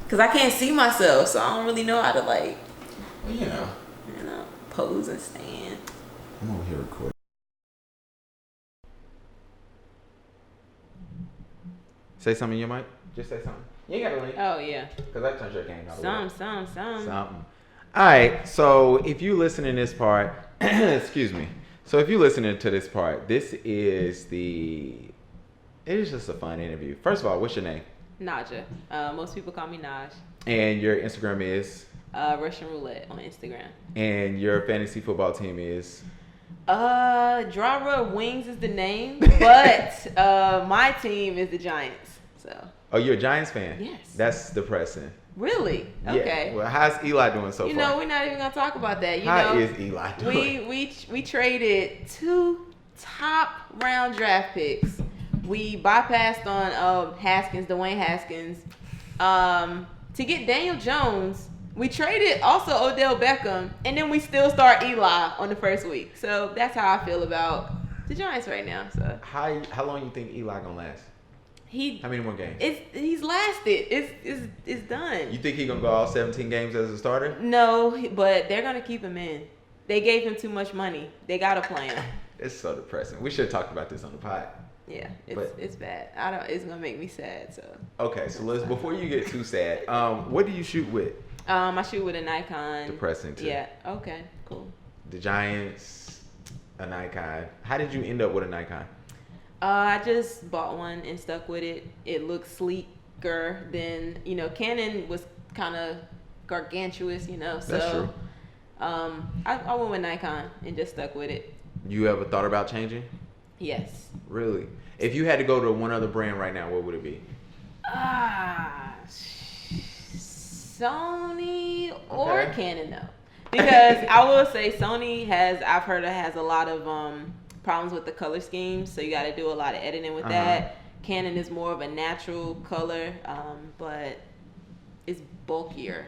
Because I can't see myself, so I don't really know how to like, You know, pose and stand. I'm over here recording. Say something in your mic. Just say something. You ain't got to link. Oh yeah. Because that turns your game out. Something. All right. So if you listen in this part, excuse me. So if you listening to this part, it is just a fun interview. First of all, what's your name? Naja. Most people call me Naj. And your Instagram is? Russian Roulett on Instagram. And your fantasy football team is? Drama Wings is the name, but my team is the Giants. So. Oh, you're a Giants fan? Yes. That's depressing. Really? Okay. Yeah. Well, how's Eli doing so far? We're not even gonna talk about that. How is Eli doing? We traded 2 top round draft picks. We bypassed on Dwayne Haskins, to get Daniel Jones. We traded also Odell Beckham, and then we still start Eli on the first week. So that's how I feel about the Giants right now. So how long you think Eli gonna last? How many more games? He's lasted. It's done. You think he gonna go all 17 games as a starter? No, but they're gonna keep him in. They gave him too much money. They got a plan. It's so depressing. We should have talked about this on the pod. Yeah, it's bad. It's gonna make me sad. So okay, so before you get too sad, what do you shoot with? I shoot with a Nikon. Depressing too. Yeah. Okay. Cool. The Giants, a Nikon. How did you end up with a Nikon? I just bought one and stuck with it. It looks sleeker than Canon was kind of gargantuous. So that's true. I went with Nikon and just stuck with it. You ever thought about changing? Yes. Really? If you had to go to one other brand right now, what would it be? Sony or Canon though, because I will say Sony I've heard it has a lot of problems with the color scheme, so you got to do a lot of editing with that. Canon is more of a natural color, but it's bulkier.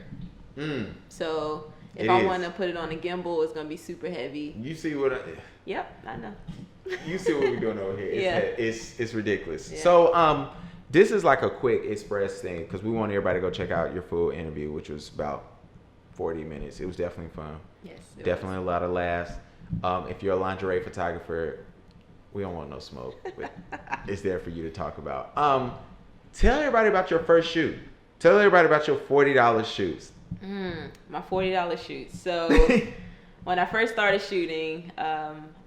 So if I want to put it on a gimbal, it's gonna be super heavy. You see what? Yep, I know. You see what we're doing over here? Yeah. It's ridiculous. Yeah. So this is like a quick express thing because we want everybody to go check out your full interview, which was about 40 minutes. It was definitely fun. Yes. Definitely a lot of laughs. If you're a lingerie photographer, we don't want no smoke, but it's there for you to talk about. Tell everybody about your first shoot. Tell everybody about your $40 shoots. My $40 shoots. So when I first started shooting,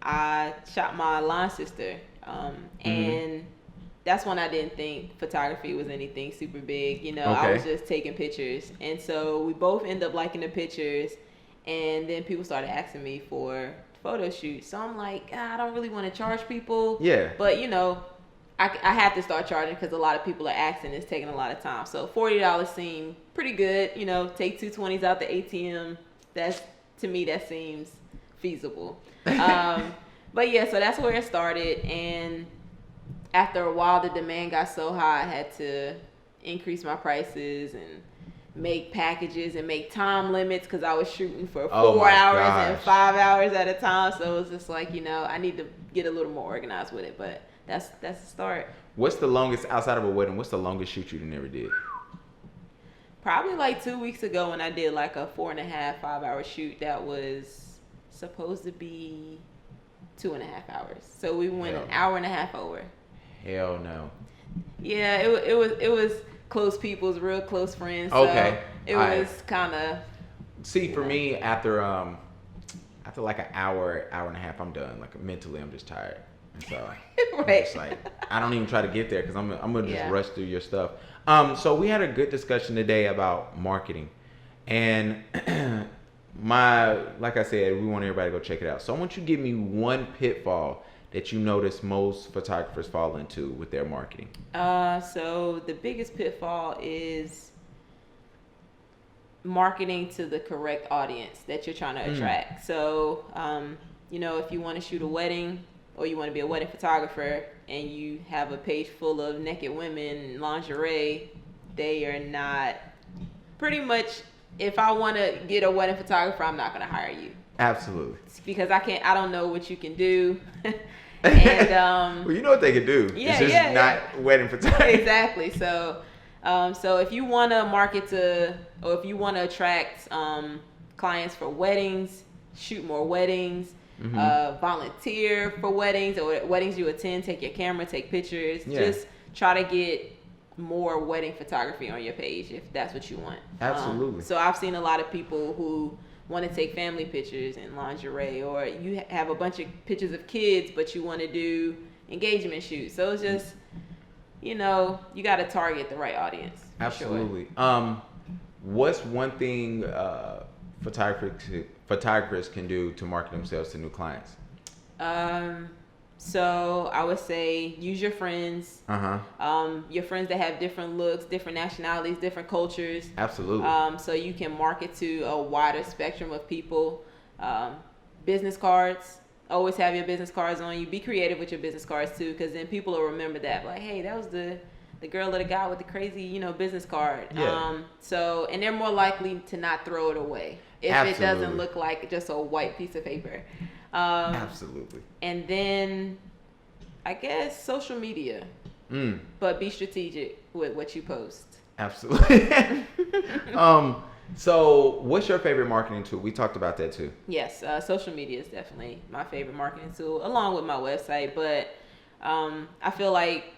I shot my line sister, and that's when I didn't think photography was anything super big. I was just taking pictures, and so we both ended up liking the pictures, and then people started asking me for photo shoots. So I'm like, I don't really want to charge people. Yeah. But I have to start charging because a lot of people are asking. It's taking a lot of time. So $40 seemed pretty good. Take 220s out the ATM. To me, that seems feasible. But yeah, so that's where it started. And after a while, the demand got so high, I had to increase my prices and make packages and make time limits because I was shooting for 4 hours and 5 hours at a time. So it was just like, I need to get a little more organized with it. But that's the start. What's the longest, outside of a wedding, what's the longest shoot you never did? Probably like 2 weeks ago when I did like a 4.5, 5 hour shoot that was supposed to be 2.5 hours. So we went an hour and a half over. Hell no. Yeah, it was close people's, real close friends. So it was kind of. See, for me, after like an hour and a half, I'm done. Like mentally, I'm just tired. And so right. I'm just like, I don't even try to get there because I'm gonna just rush through your stuff. So we had a good discussion today about marketing, and like I said, we want everybody to go check it out. So I want you to give me one pitfall that you notice most photographers fall into with their marketing. So the biggest pitfall is marketing to the correct audience that you're trying to attract. So, if you want to shoot a wedding or you want to be a wedding photographer and you have a page full of naked women in lingerie, they are not, pretty much, if I want to get a wedding photographer, I'm not going to hire you. Absolutely. Because I don't know what you can do. And well, you know what they can do. Yeah, it's just not wedding photography. Exactly. So So if you want to market to, or if you want to attract clients for weddings, shoot more weddings, volunteer for weddings or weddings you attend, take your camera, take pictures. Yeah. Just try to get more wedding photography on your page if that's what you want. Absolutely. So I've seen a lot of people who want to take family pictures in lingerie, or you have a bunch of pictures of kids, but you want to do engagement shoots. So it's just, you got to target the right audience. Absolutely. Sure. What's one thing photographers can do to market themselves to new clients? So I would say use your friends. Your friends that have different looks, different nationalities, different cultures. Absolutely. So you can market to a wider spectrum of people. Business cards. Always have your business cards on you. Be creative with your business cards too, because then people will remember that. Like, hey, that was the girl or the guy with the crazy, business card. Yeah. And they're more likely to not throw it away if Absolutely. it doesn't look like just a white piece of paper. Absolutely. And then, I guess, social media. But be strategic with what you post. Absolutely. So what's your favorite marketing tool? We talked about that too. Yes, social media is definitely my favorite marketing tool, along with my website. But I feel like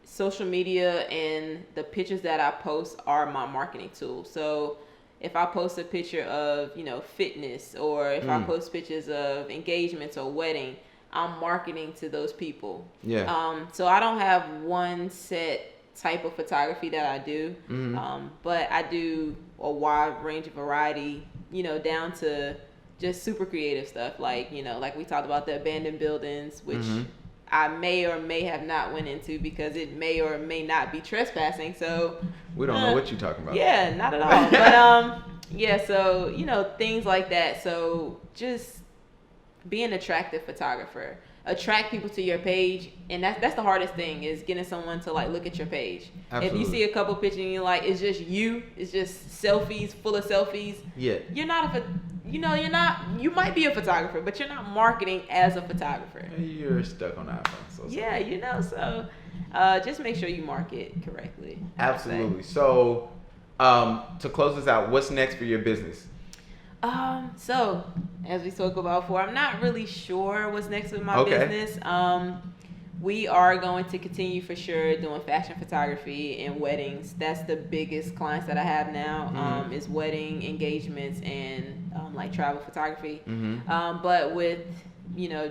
social media and the pictures that I post are my marketing tool. So if I post a picture of, fitness, or if I post pictures of engagements or wedding, I'm marketing to those people. Yeah. So I don't have one set type of photography that I do, but I do a wide range of variety, down to just super creative stuff. Like, like we talked about the abandoned buildings, which I may or may have not went into because it may or may not be trespassing. So we don't know what you're talking about. Yeah, not at all. But yeah, so things like that. So just be an attractive photographer. Attract people to your page, and that's the hardest thing, is getting someone to look at your page. Absolutely. If you see a couple pictures and you're like, it's just you, it's just selfies, full of selfies. Yeah. You're not you might be a photographer, but you're not marketing as a photographer. You're stuck on iPhone. So Yeah, so just make sure you market correctly. Absolutely. So to close this out, what's next for your business? So as we spoke about before, I'm not really sure what's next with my business. We are going to continue for sure doing fashion photography and weddings. That's the biggest clients that I have now, is wedding, engagements, and travel photography. But with,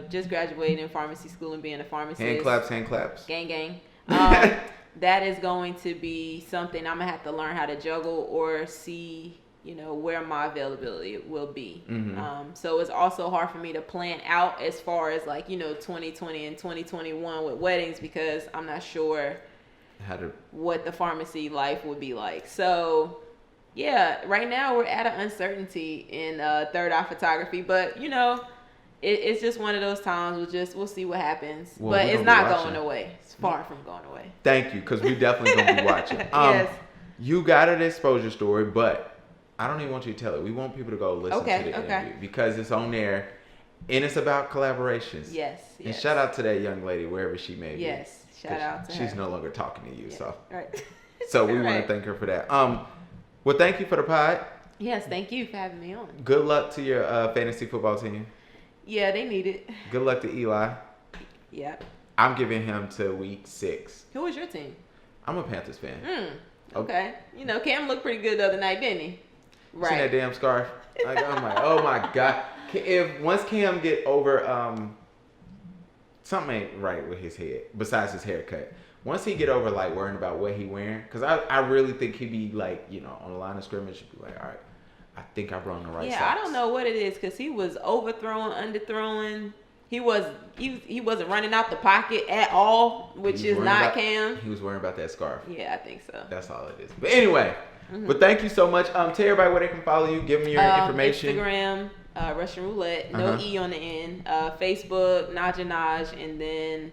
just graduating in pharmacy school and being a pharmacist. Hand claps. Gang. That is going to be something I'm going to have to learn how to juggle or see, where my availability will be. So it's also hard for me to plan out as far as 2020 and 2021 with weddings, because I'm not sure what the pharmacy life would be like. So yeah, right now we're at an uncertainty in third eye photography, but it's just one of those times. We'll see what happens. Well, but it's not going away. It's far from going away. Thank you, because we definitely gonna be watching. Yes. You got an exposure story, but I don't even want you to tell it. We want people to go listen to the interview because it's on there, and it's about collaborations. Yes. And shout out to that young lady wherever she may be. Yes, shout out to her. She's no longer talking to you, so. Right. So we want to thank her for that. Well, thank you for the pod. Yes, thank you for having me on. Good luck to your fantasy football team. Yeah, they need it. Good luck to Eli. Yeah. I'm giving him to week 6. Who was your team? I'm a Panthers fan. Okay. Cam looked pretty good the other night, didn't he? Right. See that damn scarf? I'm like, oh my God. If once Cam get over, something ain't right with his head besides his haircut. Once he get over worrying about what he wearing, because I really think he'd be on the line of scrimmage, he'd be like, all right, I think I brought on the right socks. I don't know what it is, because he was overthrowing, underthrowing. He wasn't running out the pocket at all, which is not Cam. He was worrying about that scarf. Yeah, I think so. That's all it is. But anyway, but thank you so much. Tell everybody where they can follow you. Give them your information. Instagram, Russian Roulett, no E on the end. Facebook, Naj, and then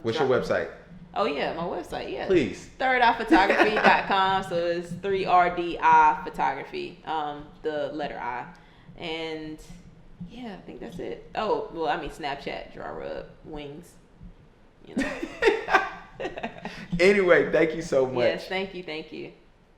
what's your website? Oh yeah, my website. Yeah, please. thirdeyephotography.com. So it's 3RDI photography. The letter I, and yeah, I think that's it. Oh well, I mean Snapchat, draw rub wings. Anyway, thank you so much. Yes, thank you.